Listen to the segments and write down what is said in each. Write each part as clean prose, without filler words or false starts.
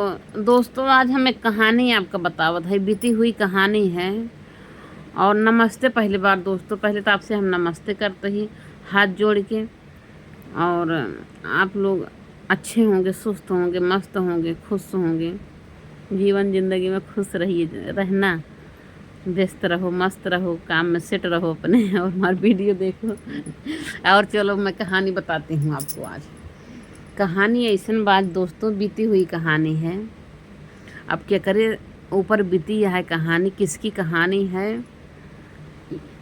दोस्तों आज हम एक कहानी आपको बतावत है, बीती हुई कहानी है। और नमस्ते पहली बार दोस्तों, पहले तो आपसे हम नमस्ते करते ही हाथ जोड़ के। और आप लोग अच्छे होंगे, सुस्त होंगे, मस्त होंगे, खुश होंगे। जीवन ज़िंदगी में खुश रहिए, रहना, व्यस्त रहो, मस्त रहो, काम में सेट रहो अपने और हमारी वीडियो देखो। और चलो मैं कहानी बताती हूँ आपको। आज कहानी ऐसन बात दोस्तों, बीती हुई कहानी है। अब क्या करे, ऊपर बीती है कहानी, किसकी कहानी है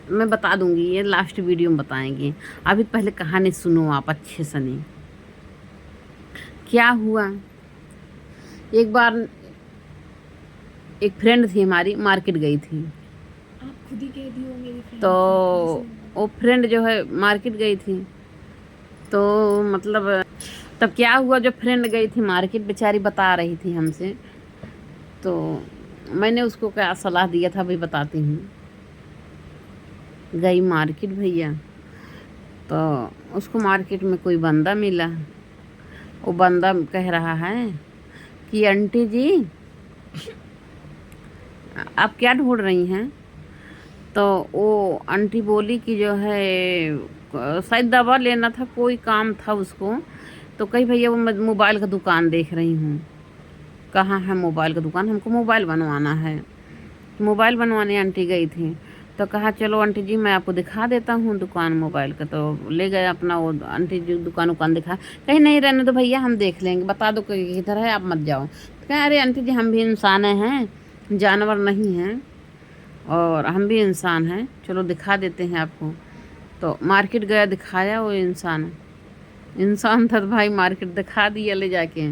मैं बता दूंगी, ये लास्ट वीडियो में बताएंगे। अभी पहले कहानी सुनो आप अच्छे से। नहीं क्या हुआ, एक बार एक फ्रेंड थी हमारी, मार्केट गई थी। आप खुद ही कह दियो मेरी फ्रेंड तो थी। वो फ्रेंड जो है मार्केट गई थी, तो मतलब तब क्या हुआ, जो फ्रेंड गई थी मार्केट, बेचारी बता रही थी हमसे। तो मैंने उसको क्या सलाह दिया था अभी बताती हूँ। गई मार्केट भैया, तो उसको मार्केट में कोई बंदा मिला। वो बंदा कह रहा है कि आंटी जी आप क्या ढूंढ रही हैं। तो वो आंटी बोली कि जो है शायद दवा लेना था, कोई काम था उसको। तो कही भैया वो मैं मोबाइल का दुकान देख रही हूँ। कहाँ है मोबाइल का दुकान, हमको मोबाइल बनवाना है। मोबाइल बनवाने आंटी गई थी। तो कहा चलो आंटी जी मैं आपको दिखा देता हूँ दुकान मोबाइल का। तो ले गए अपना, वो आंटी जी दुकान दिखा। कहीं नहीं, रहने दो भैया, हम देख लेंगे, बता दो कि किधर है, आप मत जाओ। तो कहा अरे आंटी जी हम भी इंसान हैं, जानवर नहीं हैं, और हम भी इंसान हैं, चलो दिखा देते हैं आपको। तो मार्केट गया, दिखाया। वो इंसान इंसान था तो भाई मार्केट दिखा दिया ले जाके।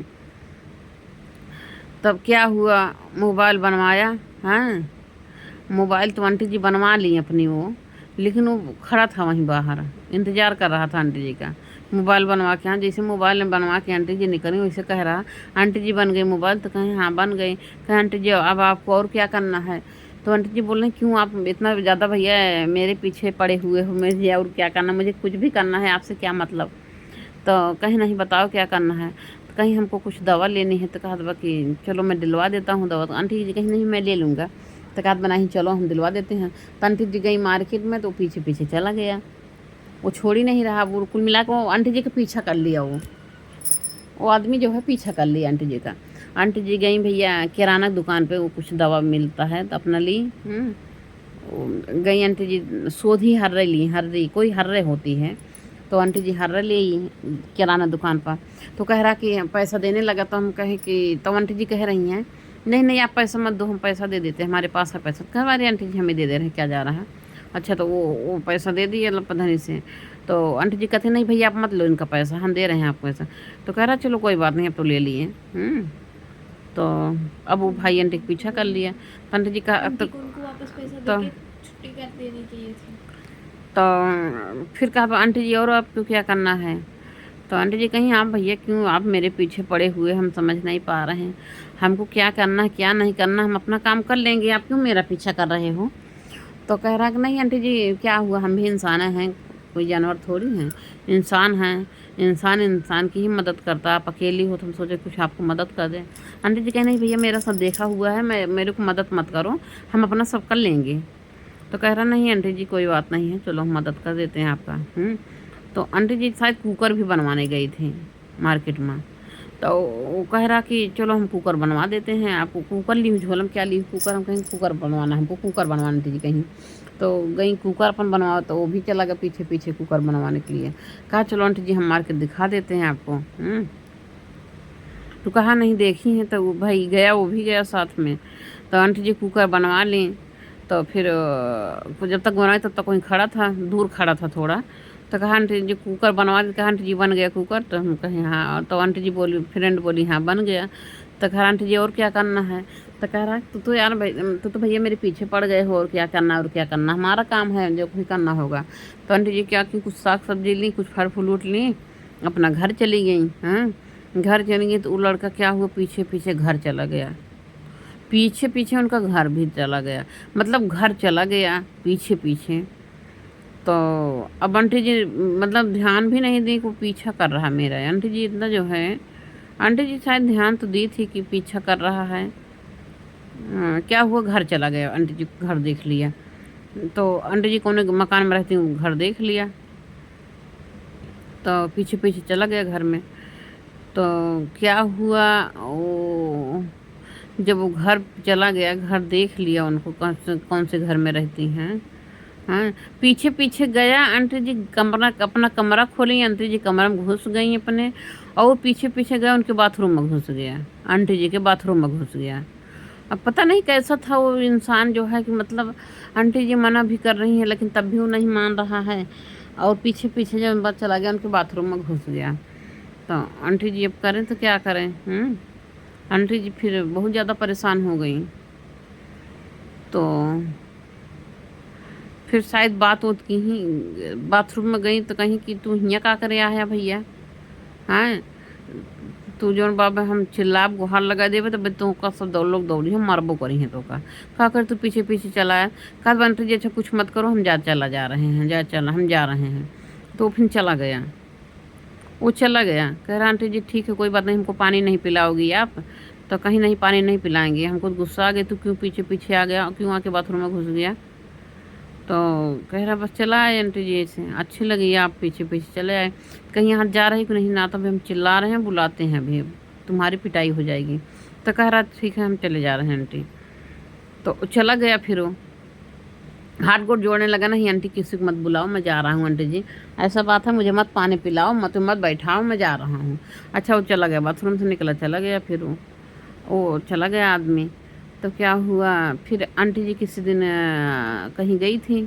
तब क्या हुआ, मोबाइल बनवाया। हाँ, मोबाइल तो आंटी जी बनवा ली अपनी वो, लेकिन वो खड़ा था वहीं बाहर, इंतज़ार कर रहा था आंटी जी का। मोबाइल बनवा के, हाँ जैसे मोबाइल में बनवा के आंटी जी निकली, वैसे कह रहा आंटी जी बन गई मोबाइल। तो कहें हाँ बन गई। कहें आंटी जी अब आपको और क्या करना है। तो आंटी जी बोल रहे क्यों आप इतना ज़्यादा भैया मेरे पीछे पड़े हुए हो, मुझे और क्या करना, मुझे कुछ भी करना है, आपसे क्या मतलब। तो कहीं नहीं, बताओ क्या करना है। तो कहीं हमको कुछ दवा लेनी है। तो कहा दवा कि चलो मैं दिलवा देता हूँ दवा। तो आंटी जी कहीं नहीं मैं ले लूँगा। तो कहा बना ही चलो हम दिलवा देते हैं। तो आंटी जी गई मार्केट में, तो पीछे पीछे चला गया। वो छोड़ ही नहीं रहा, वो कुल मिला के वो आंटी जी का पीछा कर लिया। वो आदमी जो है पीछा कर लिया आंटी जी का। आंटी जी गई भैया किराना दुकान पे, वो कुछ दवा मिलता है तो अपना ली। गई आंटी जी, सोधी हर्रे ली, हर्री कोई हर्रे होती है। तो आंटी जी हर्रे ले किराना दुकान पर। तो कह रहा कि पैसा देने लगा। तो हम कहे कि, तो आंटी जी कह रही हैं नहीं नहीं आप पैसा मत दो, हम पैसा दे देते हैं, हमारे पास है पैसा। कह हमारी आंटी जी हमें दे दे रहे हैं, क्या जा रहा है। अच्छा, तो वो पैसा दे दिए धनी से। तो आंटी जी कहते नहीं भैया आप मत लो इनका पैसा, हम दे रहे हैं आपको पैसा। तो कह रहा चलो कोई बात नहीं, अब तो ले लिए। तो अब वो भाई आंटी का पीछा कर लिया। तो आंटी जी का आंटी को उनको वापस पैसा तो देके छुट्टी कर देनी चाहिए थी। तो फिर कहा आंटी जी और आपको क्या करना है। तो आंटी जी कहीं आप भैया क्यों आप मेरे पीछे पड़े हुए, हम समझ नहीं पा रहे हैं हमको क्या करना है क्या नहीं करना, हम अपना काम कर लेंगे, आप क्यों मेरा पीछा कर रहे हो। तो कह रहा कि नहीं आंटी जी क्या हुआ, हम भी इंसान हैं, कोई जानवर थोड़ी हैं, इंसान हैं। इंसान इंसान की ही मदद करता है, आप अकेली हो तो हम सोचे कुछ आपको मदद कर दें। आंटी जी कह नहीं भैया मेरा सब देखा हुआ है, मैं मेरे को मदद मत करो, हम अपना सब कर लेंगे। तो कह रहा नहीं आंटी जी कोई बात नहीं है, चलो हम मदद कर देते हैं आपका। तो आंटी जी शायद कुकर भी बनवाने गई थी मार्केट में। तो वो कह रहा कि चलो हम कुकर बनवा देते हैं आपको। कुकर ली झोलम क्या ली कुकर, हम कहीं कुकर बनवाना, हमको कुकर बनवाना आंटी जी कहीं। तो गई कुकर अपन बनवाओ, तो वो भी चला गया पीछे पीछे कुकर बनवाने के लिए। कहा चलो आंटी जी हम मार्केट दिखा देते हैं आपको। तो कहा नहीं देखी है। तो वो भाई गया, वो भी गया साथ में। तो आंटी जी कुकर बनवा लें। तो फिर जब तक बनाए तब तक वहीं खड़ा था, दूर खड़ा था थोड़ा। तो कहा आंटी जी कुकर बनवा दे। कहा आंटी जी बन गया कुकर। तो हम कहे हाँ। तो आंटी जी बोली, फ्रेंड बोली हाँ बन गया। तो कहा आंटी जी और क्या करना है। तो कह रहा तू तो यार भाई, तू तो भैया मेरे पीछे पड़ गए हो, और क्या करना और क्या करना, हमारा काम है जो भी करना होगा। तो आंटी जी क्या की, कुछ साग सब्जी ली, कुछ फल फ्रूट ली, अपना घर चली गई। हाँ, घर चली गई। तो वो लड़का क्या हुआ, पीछे पीछे घर चला गया, पीछे पीछे उनका घर भी चला गया, मतलब घर चला गया पीछे पीछे। तो अब आंटी जी मतलब ध्यान भी नहीं दी, वो पीछा कर रहा मेरा। आंटी जी इतना जो है आंटी जी शायद ध्यान तो दी थी कि पीछा कर रहा है। क्या हुआ, घर चला गया। आंटी जी घर देख लिया, तो आंटी जी कौन मकान में रहती हूँ, घर देख लिया, तो पीछे पीछे चला गया घर में। तो क्या हुआ, वो जब वो घर चला गया, घर देख लिया उनको कौन से घर में रहती हैं। हाँ, पीछे पीछे गया आंटी जी, कमरा अपना कमरा खोली, आंटी जी कमरा में घुस गई अपने, और वो पीछे पीछे गया उनके बाथरूम में घुस गया, आंटी जी के बाथरूम में घुस गया। अब पता नहीं कैसा था वो इंसान जो है कि मतलब आंटी जी मना भी कर रही हैं लेकिन तब भी वो नहीं मान रहा है, और पीछे पीछे जब बात चला गया उनके बाथरूम में घुस गया। तो आंटी जी अब करें तो क्या करें। आंटी जी फिर बहुत ज़्यादा परेशान हो गई। तो फिर शायद बात होत की ही बाथरूम में गई तो कहीं कि तू हियाँ का करे आया भैया। हाँ, तू जौन बाबा हम चिल्लाब गुहार लगा देवे तो तू का सब लोग दौड़ी हम मारबो करी हैं तो का कर तू पीछे पीछे चला है। का बनते जी अच्छा कुछ मत करो, हम चला जा रहे हैं, हम जा रहे हैं। तो फिर चला गया, वो चला गया, कह रहा आंटी जी ठीक है कोई बात नहीं, हमको पानी नहीं पिलाओगी आप। तो कहीं नहीं, पानी नहीं पिलाएंगे, हमको गुस्सा आ गया, तू क्यों पीछे पीछे आ गया, क्यों आके बाथरूम में घुस गया। तो कह रहा बस चला आए आंटी जी, ऐसे अच्छी लगी आप पीछे पीछे चले आए, कहीं यहाँ जा रहे कि नहीं ना, तो अभी हम चिल्ला रहे हैं, बुलाते हैं, अभी तुम्हारी पिटाई हो जाएगी। तो कह रहा ठीक है हम चले जा रहे हैं आंटी। तो चला गया, फिर वो हाथ गोड़ जोड़ने लगा, नहीं आंटी किसी को मत बुलाओ, मैं जा रहा हूँ आंटी जी, ऐसा बात है, मुझे मत पानी पिलाओ, मत बैठाओ, मैं जा रहा हूँ। अच्छा वो चला गया, बाथरूम से निकला चला गया, फिर वो चला गया आदमी। तो क्या हुआ, फिर आंटी जी किसी दिन कहीं गई थी,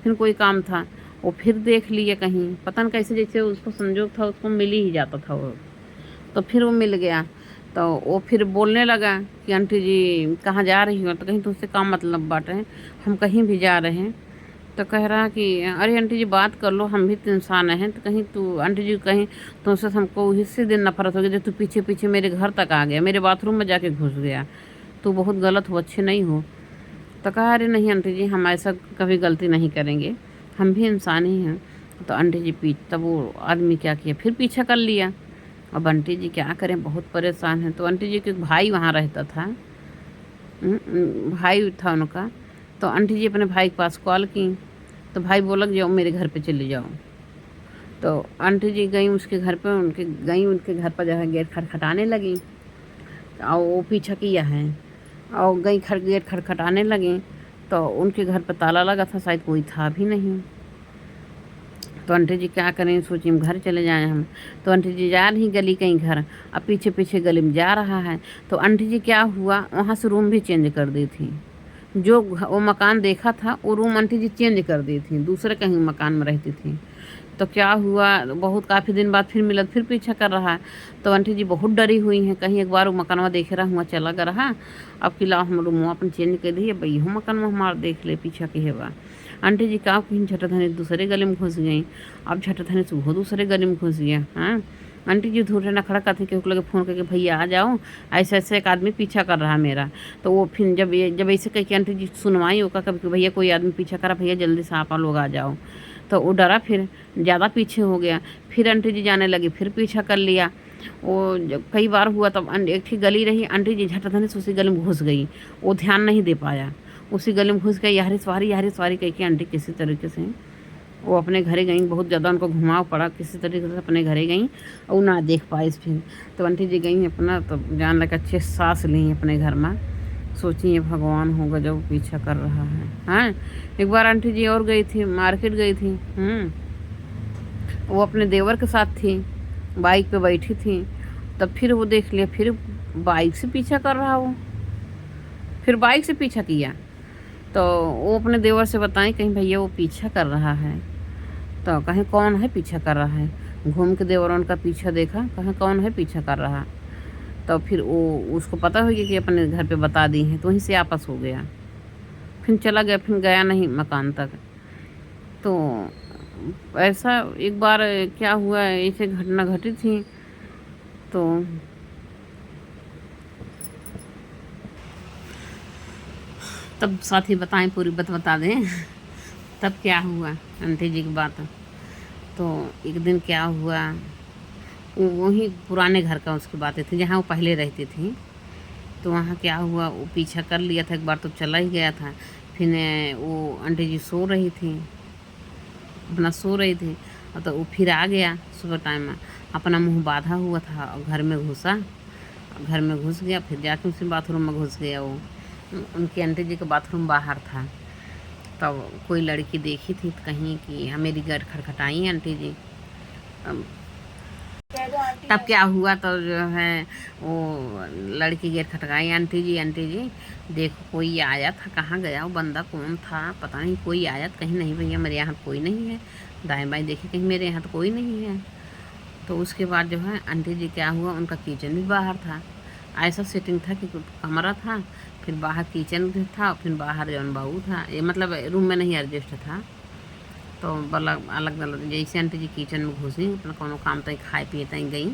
फिर कोई काम था, वो फिर देख लिए कहीं, पता नहीं कैसे, जैसे उसको संजोग था उसको मिल ही जाता था वो। तो फिर वो मिल गया, तो वो फिर बोलने लगा कि आंटी जी कहाँ जा रही हो, तो कहीं तुमसे काम मतलब बात है, हम कहीं भी जा रहे हैं। तो कह रहा कि अरे आंटी जी बात कर लो, हम भी तो इंसान हैं, तो कहीं तू आंटी जी कहीं तुमसे हमको इसी दिन नफरत हो गई जब तू पीछे पीछे मेरे घर तक आ गया, मेरे बाथरूम में जाके घुस गया, तू बहुत गलत हो, अच्छे नहीं हो। तो कहा अरे नहीं आंटी जी हम ऐसा कभी गलती नहीं करेंगे, हम भी इंसान ही हैं। तो आंटी जी तब वो आदमी क्या किया, फिर पीछा कर लिया। अब आंटी जी क्या करें, बहुत परेशान हैं। तो आंटी जी के भाई वहाँ रहता था, भाई था उनका। तो आंटी जी अपने भाई के पास कॉल की, तो भाई बोला जाओ मेरे घर पे चले जाओ। तो आंटी जी गई उसके घर पे, उनके घर पर जो है गेट खटखटाने लगी, और वो पीछा किया है, और गई गेट खटखटाने लगी। तो उनके घर पर ताला लगा था, शायद कोई था भी नहीं। तो आंटी जी क्या करें, सोची हम घर चले जाएं हम। तो आंटी जी जा रही गली कहीं घर, अब पीछे पीछे गली में जा रहा है। तो आंटी जी क्या हुआ, वहाँ से रूम भी चेंज कर दी थी, जो वो मकान देखा था वो रूम आंटी जी चेंज कर दी थी, दूसरे कहीं मकान में रहती थी। तो क्या हुआ, बहुत काफ़ी दिन बाद फिर मिला, फिर पीछा कर रहा है। तो आंटी जी बहुत डरी हुई हैं, कहीं एक बार वो मकानवा देख रहा हुआ चला कर रहा, अब कि ला हम रूम अपन चेंज कर दिए, भाई हो मकान हमारा देख ले पीछा के हेवा। आंटी जी का कहीं झटधनी दूसरे गले में घुस गई, अब झटधनी से वो दूसरे गले में घुस गया। हाँ, आंटी जी धूरे ना खड़ा करती क्योंकि लगे फ़ोन करके भैया आ जाओ, ऐसे ऐसे एक आदमी पीछा कर रहा मेरा। तो वो फिर जब ऐसे कह के आंटी जी सुनवाई होगा कभी कि भैया कोई आदमी पीछा करा, भैया जल्दी से आप लोग आ जाओ। तो वो डरा, फिर ज़्यादा पीछे हो गया, फिर आंटी जी जाने लगी, फिर पीछा कर लिया। वो जब कई बार हुआ तब एक ठीक गली रही, आंटी जी झटधनी से उसी गली में घुस गई, वो ध्यान नहीं दे पाया, उसी गली में घुस गई, यारी सवारी कह के आंटी किसी तरीके से वो अपने घरे गई, बहुत ज़्यादा उनको घुमाव पड़ा, किसी तरीके से अपने घरे गई और ना देख पाई फिर। तो आंटी जी गई अपना, तो जान लगा अच्छे सांस ली अपने घर में, सोची ये भगवान होगा जब पीछा कर रहा है। हाँ, एक बार आंटी जी और गई थी, मार्केट गई थी, वो अपने देवर के साथ थी, बाइक पे बैठी थी, तब फिर वो देख लिया, फिर बाइक से पीछा कर रहा वो, फिर बाइक से पीछा किया। तो वो अपने देवर से बताएं कहीं भैया वो पीछा कर रहा है, तो कहीं कौन है पीछा कर रहा है, घूम के देवर उनका पीछा देखा, कहीं कौन है पीछा कर रहा। तो फिर वो उसको पता हो गया कि अपने घर पे बता दी हैं, तो वहीं से आपस हो गया, फिर चला गया, फिर गया नहीं मकान तक। तो ऐसा एक बार क्या हुआ, ऐसे घटना घटी थी। तो तब साथी बताएं, पूरी बात बता दें तब क्या हुआ आंटी जी की बात। तो एक दिन क्या हुआ, वही पुराने घर का उसकी बातें थी जहाँ वो पहले रहती थी। तो वहाँ क्या हुआ, वो पीछा कर लिया था एक बार, तो चला ही गया था। फिर वो आंटी जी सो रही थी, अपना सो रही थी, और तो वो फिर आ गया सुबह टाइम में, अपना मुंह बांधा हुआ था और घर में घुसा, घर में घुस गया। फिर जाके उसी बाथरूम में घुस गया। वो उनकी आंटी जी का बाथरूम बाहर था। तब कोई लड़की देखी थी कहीं कि मेरी गेट खटखटाई आंटी जी। तब क्या हुआ, तो जो है वो लड़की गेट खटकाई, आंटी जी देखो कोई आया था, कहाँ गया वो बंदा, कौन था पता नहीं, कोई आया तो कहीं नहीं भैया मेरे यहाँ तो कोई नहीं है, दाएं बाएं देखी कहीं मेरे यहाँ तो कोई नहीं है। तो उसके बाद जो है आंटी जी क्या हुआ, उनका किचन भी बाहर था। ऐसा सेटिंग था कि कमरा था, फिर बाहर किचन भी था, फिर बाहर जौन बाबू था, ये मतलब रूम में नहीं एडजस्ट था। तो अलग अलग जैसे आंटी जी किचन में घुसी, अपना कोनो काम तक खाए पिए तक गई,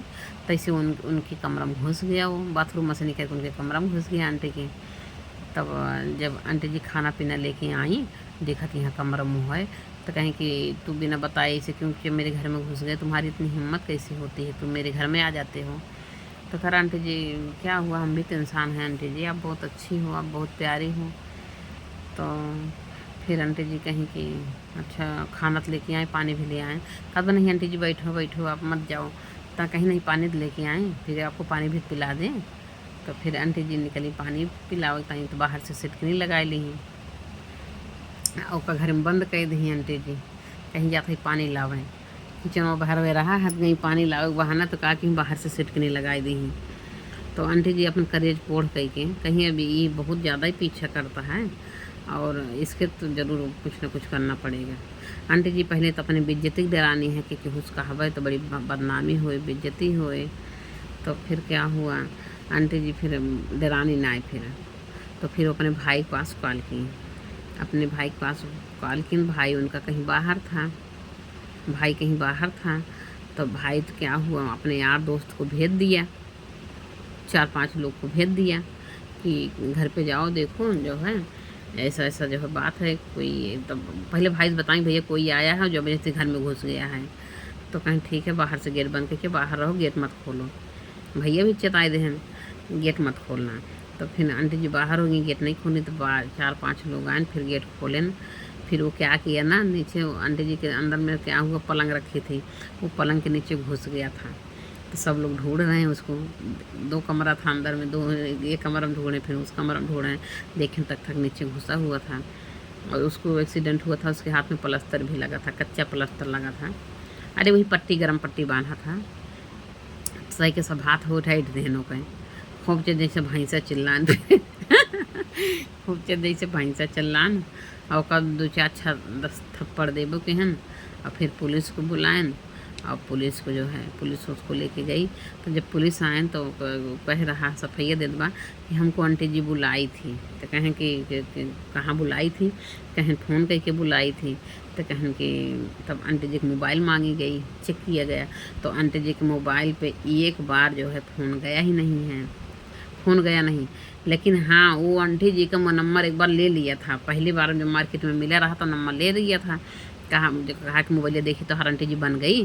तैसे उनके कमरा में घुस गया वो, बाथरूम में से निकल के उनके कमरा में घुस गया आंटी के। तब जब आंटी जी खाना पीना लेके आई, देखा कि यहाँ कमरा मुँह है, तो कहें कि तू बिना बताए इसे क्योंकि मेरे घर में घुस गए, तुम्हारी इतनी हिम्मत कैसी होती है, तुम मेरे घर में आ जाते हो। तो खैर आंटी जी क्या हुआ, हम भी तो इंसान हैं आंटी जी, आप बहुत अच्छी हो, आप बहुत प्यारी हो। तो फिर आंटी जी कहीं कि अच्छा खाना तो लेके आए, पानी भी ले आए। कहा नहीं आंटी जी बैठो बैठो आप मत जाओ, तो कहीं नहीं पानी तो लेके आए, फिर आपको पानी भी पिला दें। तो फिर आंटी जी निकली पानी पिलाओ ताई, तो बाहर से सिटकनी लगाई ली, और घर में बंद कर दी आंटी जी, कहीं जाते ही पानी लावें, किचन में बाहर वे रहा हाथ गई पानी लाओ बहाना, तो कहा कि बाहर से सिटकनी लगाई दी। तो आंटी जी अपन करेज पोढ़ कहीं कहीं अभी ये बहुत ज़्यादा ही पीछा करता है, और इसके तो ज़रूर कुछ ना कुछ करना पड़ेगा। आंटी जी पहले तो अपनी बेइज्जती डरानी है कि उसका हवा तो बड़ी बदनामी होए, बेइज्जती होए। तो फिर क्या हुआ, आंटी जी फिर डरानी ना आए, तो फिर अपने भाई के पास कॉल की, अपने भाई के पास कॉल की, भाई उनका कहीं बाहर था, भाई कहीं बाहर था। तो भाई तो क्या हुआ, अपने यार दोस्त को भेज दिया, 4-5 लोग को भेज दिया कि घर पे जाओ, देखो जो है ऐसा ऐसा जो है बात है, कोई तब पहले भाई से बताएं भैया कोई आया है जो मेरे से घर में घुस गया है। तो कहें ठीक है, बाहर से गेट बंद करके बाहर रहो, गेट मत खोलो। भैया भी चेताए दे हैं गेट मत खोलना। तो फिर आंटी जी बाहर होगी, गेट नहीं खोली, तो 4-5 लोग आए, फिर गेट खोलें। फिर वो क्या किया ना, नीचे आंटी जी के अंदर में क्या हुआ, पलंग रखी थी, वो पलंग के नीचे घुस गया था। तो सब लोग ढूंढ रहे हैं उसको, 2 कमरा था अंदर में, 2 एक कमरा में ढूंढे, फिर उस कमरा में ढूंढे, देखें तक नीचे घुसा हुआ था। और उसको एक्सीडेंट हुआ था, उसके हाथ में प्लास्टर भी लगा था, कच्चा प्लास्टर लगा था। अरे वही पट्टी, गरम पट्टी बांधा था। सही के सब हाथ हो उठाई देनों के, खूब जैसे भैंसा चिल्लान खूब जैसे भैंसा चिल्लान, और का 2-4 10 थप्पड़ देबो के हन। और फिर पुलिस को बुलाएं, और पुलिस को जो है पुलिस उसको लेके गई। तो जब पुलिस आए तो कह रहा सफैया दे दबा कि हमको आंटी जी बुलाई थी। तो कहें कि कहाँ बुलाई थी, कहें फ़ोन करके बुलाई थी। तो कहें कि तब आंटी जी की मोबाइल मांगी गई, चेक किया गया, तो आंटी जी के मोबाइल पे एक बार जो है फ़ोन गया ही नहीं है, फ़ोन गया नहीं। लेकिन हाँ, वो आंटी जी का नंबर एक बार ले लिया था, पहली बार जब मार्केट में मिला रहा तो नंबर ले लिया था। कहा कि मोबाइल देखी तो हर आंटी जी बन गई।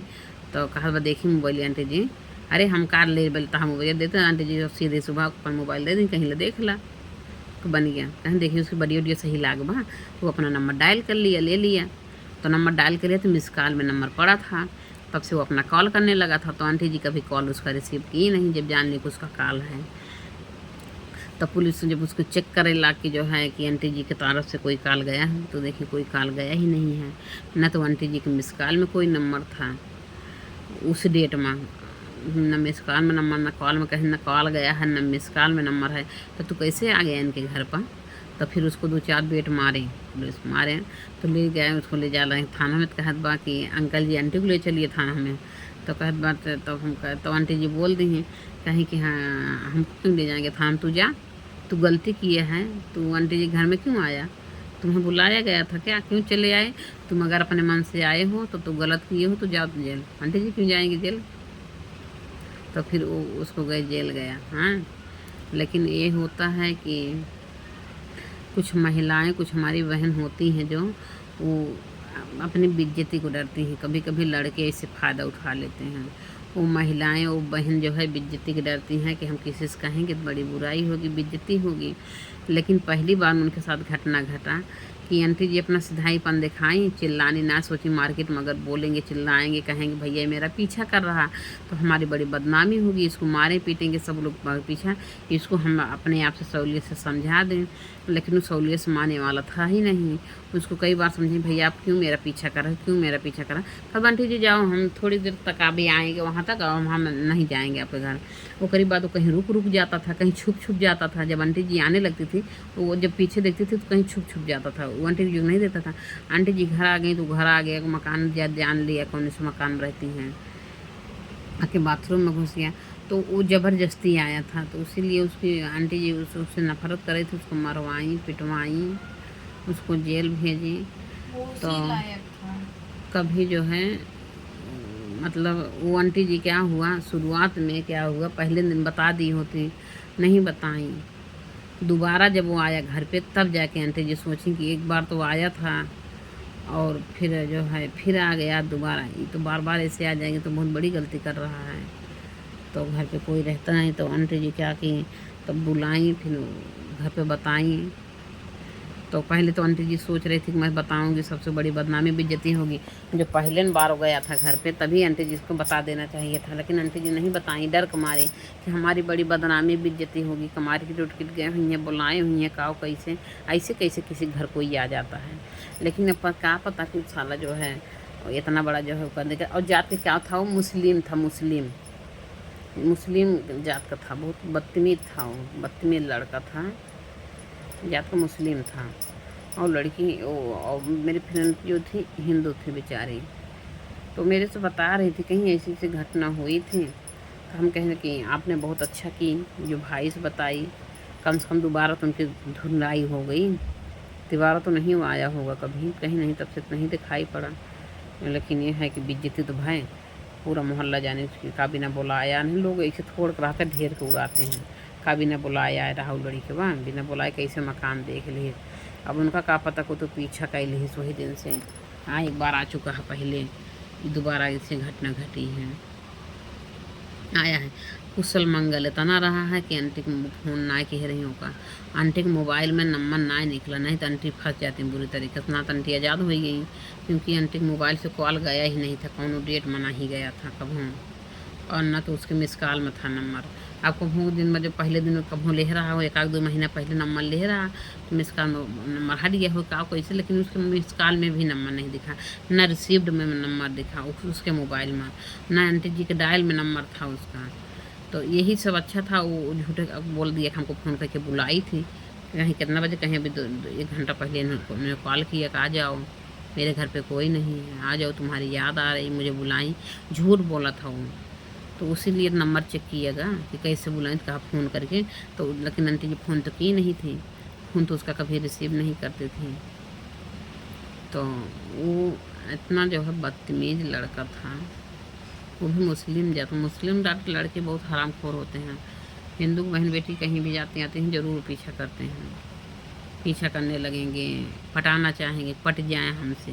तो कहा देखी मोबाइल आंटी जी, अरे हम कार ले बोलता हम मोबाइल देते आंटी जी, सीधे सुबह अपन मोबाइल दे दी, कहीं ले देख ला, तो बन गया। कहीं देखिए उसकी बड़ी ऑडियो सही लाग बा, वो अपना नंबर डायल कर लिया, ले लिया। तो नंबर डायल कर लिया तो मिस कॉल में नंबर पड़ा था, तब से वो अपना कॉल करने लगा था। तो आंटी जी कभी कॉल उसका रिसीव की नहीं, जब जान ली कि उसका कॉल है। तो पुलिस जब उसको चेक करे ला कि जो है कि आंटी जी की तरफ से कोई कॉल गया है, तो देखिए कोई कॉल गया ही नहीं है। न तो आंटी जी के मिस कॉल में कोई नंबर था उस डेट में, न मिस कॉल में नंबर, न कॉल में कहीं न कॉल गया है, न मिस कॉल में नंबर है। तो तू कैसे आ गया इनके घर पर। तो फिर उसको 2-4 बेट मारे, पुलिस मारे, तो ले गए उसको, ले जा रहे थाना में। तो कहत बा कि अंकल जी आंटी को ले चलिए थाना में। तो कहत बात तो हम कह, तो आंटी जी बोल दी हैं कहीं कि हाँ हम क्यों ले जाएंगे थाना, तू जा, तू गलती किए हैं, तू आंटी जी घर में क्यों आया, तुम्हें बुलाया गया था क्या, क्यों चले आए, तुम अगर अपने मन से आए हो तो तू गलत किए हो तो जाओ जेल। आंटी जी क्यों जाएंगे जेल। तो फिर वो उसको गए जेल गया। हाँ, लेकिन ये होता है कि कुछ महिलाएं, कुछ हमारी बहन होती हैं जो वो अपनी बेइज्जती को डरती हैं, कभी कभी लड़के इससे फ़ायदा उठा लेते हैं। वो महिलाएं, वो बहन जो है बेइज्जती की डरती हैं कि हम किसी से कहेंगे तो बड़ी बुराई होगी, बेइज्जती होगी। लेकिन पहली बार उनके साथ घटना घटा कि आंटी जी अपना सिधाईपन दिखाई, चिल्लानी ना सोची मार्केट में अगर बोलेंगे, चिल्लाएंगे, कहेंगे भैया मेरा पीछा कर रहा तो हमारी बड़ी बदनामी होगी, इसको मारे पीटेंगे सब लोग पीछा, इसको हम अपने आप से सहूलियत से समझा दें। लेकिन वो सहूलियत से मानने वाला था ही नहीं। उसको कई बार समझे भैया आप क्यों मेरा पीछा कर रहे, क्यों मेरा पीछा कर रहा। तब आंटी जी जाओ, हम थोड़ी देर तक अभी आएंगे वहाँ तक, और हम नहीं जाएंगे आपके घर। वो करीब बात वो कहीं रुक जाता था, कहीं छुप जाता था। जब आंटी जी आने लगती थी वो जब पीछे देखती थी तो कहीं छुप जाता था, वो आंटी जी नहीं देता था। आंटी जी घर आ गई तो घर आ गया, मकान जान लिया कौन से मकान में रहती हैं, आके बाथरूम में घुस गया तो वो ज़बरदस्ती आया था। तो इसीलिए उसकी आंटी जी उससे नफरत कर रही थी, उसको मरवाई पिटवाई, उसको जेल भेजी। वो तो उसी लायक था। कभी जो है मतलब वो आंटी जी क्या हुआ, शुरुआत में क्या हुआ, पहले दिन बता दी होती, नहीं बताई। दोबारा जब वो आया घर पे तब जाके आंटी जी सोची कि एक बार तो आया था और फिर जो है फिर आ गया दोबारा, ये तो बार बार ऐसे आ जाएंगे तो बहुत बड़ी गलती कर रहा है। तो घर पे कोई रहता नहीं तो आंटी जी क्या की, तब बुलाई, फिर घर पे बताई। तो पहले तो आंटी जी सोच रही थी कि मैं बताऊंगी सबसे बड़ी बदनामी बेइज्जती होगी। जो पहले बार गया था घर पे तभी आंटी जी को बता देना चाहिए था, लेकिन आंटी जी नहीं बताई, डर कमारी कि हमारी बड़ी बदनामी बेइज्जती होगी। कमारी की टूट किट गए हुई हैं, बुलाए हुई हैं, काओ कैसे ऐसे कैसे किसी घर कोई आ जाता है। लेकिन अब क्या पता कि साला जो है इतना बड़ा जो है करने का। और जात के क्या था, वो मुस्लिम था, मुस्लिम जात का था, बहुत बदतमीज था, वो बदतमीज लड़का था, जात का मुस्लिम था। और लड़की और मेरी फ्रेंड जो थी हिंदू थी बेचारी, तो मेरे से बता रही थी कहीं ऐसी ऐसी घटना हुई थी। तो हम कहें कि आपने बहुत अच्छा की जो भाई से बताई, कम से कम दोबारा तो उनकी धुलाई हो गई, दोबारा तो नहीं वो आया होगा कभी, कहीं नहीं, तब से नहीं दिखाई पड़ा। लेकिन ये है कि बेइज्जती तो भाई पूरा मोहल्ला जाने उसकी, का बिना बुलाया नहीं, लोग ऐसे थोड़ कर रहते ढेर के उड़ाते हैं, का बिना बुलाया है राहुल लड़ी के वहाँ, बिना बुलाए कैसे मकान देख लिए। अब उनका का पता को तो पीछा कैल ही वही दिन से। हाँ एक बार आ चुका है पहले, दोबारा ऐसी घटना घटी है, आया है। कुशल मंगल इतना रहा है कि आंटी को फ़ोन ना कह रही होगा, आंटी के मोबाइल में नंबर ना निकला, नहीं तो आंटी फंस जाती बुरी तरीके से। ना तो आंटी आज़ाद हो गई, क्योंकि आंटी के मोबाइल से कॉल गया ही नहीं था, कौन डेट मना ही गया था कभी, और ना तो उसके मिस कॉल में था नंबर। आपको कभी दिन में जो पहले दिन कभी ले रहा हो, एक आध 2 महीना पहले नंबर ले रहा तो मिस कॉल में नंबर हट गया हो का कैसे, लेकिन उसके मिस कॉल में भी नंबर नहीं दिखा, ना रिसीव्ड में नंबर दिखा उसके मोबाइल में, ना आंटी जी के डायल में नंबर था उसका। तो यही सब अच्छा था, वो झूठे बोल दिया कि हमको फ़ोन करके बुलाई थी, कहीं कितना बजे, कहीं अभी 1 घंटा पहले उन्होंने कॉल किया कि आ जाओ मेरे घर पे कोई नहीं है, आ जाओ तुम्हारी याद आ रही, मुझे बुलाई। झूठ बोला था वो, तो उसीलिए नंबर चेक किएगा कि कैसे बुलाएं, तो कहा फ़ोन करके। तो लेकिन आंटी जी फ़ोन तो की नहीं थी, फ़ोन तो उसका कभी रिसीव नहीं करती थी। तो वो इतना जो है बदतमीज़ लड़का था, वो भी मुस्लिम जात। मुस्लिम जात के लड़के बहुत हरामखोर होते हैं, हिंदू बहन बेटी कहीं भी जाते आते हैं ज़रूर पीछा करते हैं, पीछा करने लगेंगे, पटाना चाहेंगे, पट जाएं हमसे,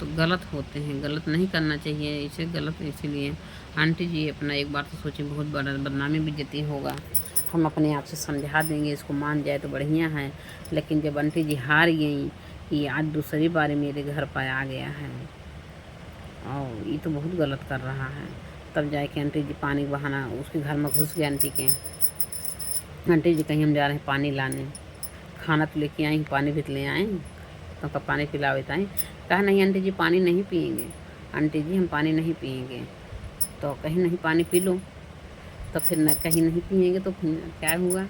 तो गलत होते हैं, गलत नहीं करना चाहिए इसे, गलत इसीलिए। आंटी जी अपना एक बार तो सोची बहुत बड़ा बदनामी बेइज्जती होगा, हम अपने आप से समझा देंगे, इसको मान जाए तो बढ़िया है। लेकिन जब आंटी जी हार गई, ये आज दूसरी बार मेरे घर पर आ गया है और ये तो बहुत गलत कर रहा है। तब जाके आंटी जी पानी बहाना उसके घर में घुस गए आंटी के। आंटी जी कहीं हम जा रहे हैं पानी लाने, खाना तो लेके आई, पानी भी ले आए, तो कब पानी पिलावे ताएँ, कहा नहीं आंटी जी पानी नहीं पिएंगे, आंटी जी हम पानी नहीं पिएंगे। तो कहीं नहीं पानी पी लो, तो फिर न कहीं नहीं पिएंगे तो फिर क्या हुआ,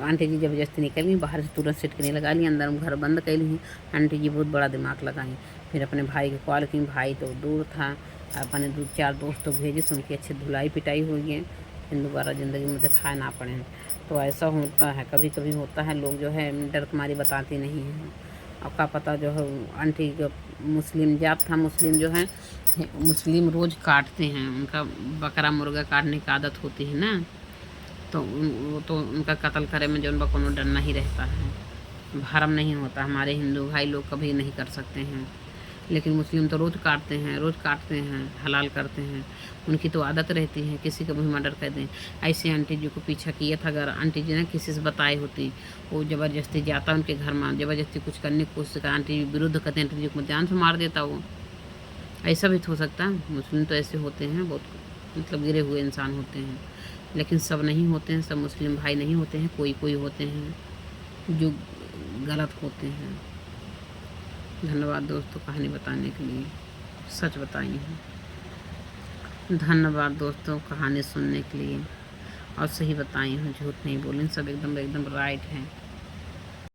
आंटी जी ज़बरदस्ती निकल गई बाहर से, तुरंत सिटकने लगा ली, अंदर में घर बंद कर ली। आंटी जी बहुत बड़ा दिमाग लगाई, फिर अपने भाई को कॉल की, भाई तो दूर था, अपने 2-4 दोस्तों भेजे, तो उनकी अच्छी धुलाई पिटाई हुई है, फिर दोबारा ज़िंदगी में दिखाए ना पड़े। तो ऐसा होता है, कभी कभी होता है, लोग जो है डर तुम्हारी बताती नहीं हैं। और का पता जो है आंटी जो मुस्लिम जात था, मुस्लिम जो है मुस्लिम रोज़ काटते हैं, उनका बकरा मुर्गा काटने की आदत होती है ना, तो वो तो उनका कत्ल करे में जो उनका कोनो डर नहीं रहता है, भरम नहीं होता। हमारे हिंदू भाई लोग कभी नहीं कर सकते हैं, लेकिन मुस्लिम तो रोज़ काटते हैं, हलाल करते हैं। उनकी तो आदत रहती है किसी का भी मर्डर कर दें। ऐसे आंटी जी को पीछा किया था, अगर आंटी जी ने किसी से बताई होती, वो ज़बरदस्ती जाता उनके घर में, ज़बरदस्ती कुछ करने की कोशिश कर, आंटी जी विरुद्ध करते, आंटी जी को जान से मार देता वो। ऐसा भी तो हो सकता है। मुस्लिम तो ऐसे होते हैं, बहुत मतलब गिरे हुए इंसान होते हैं, लेकिन सब नहीं होते हैं, सब मुस्लिम भाई नहीं होते हैं, कोई कोई होते हैं जो गलत होते हैं। धन्यवाद दोस्तों कहानी बताने के लिए, सच बताई हूँ। धन्यवाद दोस्तों कहानी सुनने के लिए, और सही बताई हूँ, झूठ नहीं बोली, सब एकदम एकदम राइट है।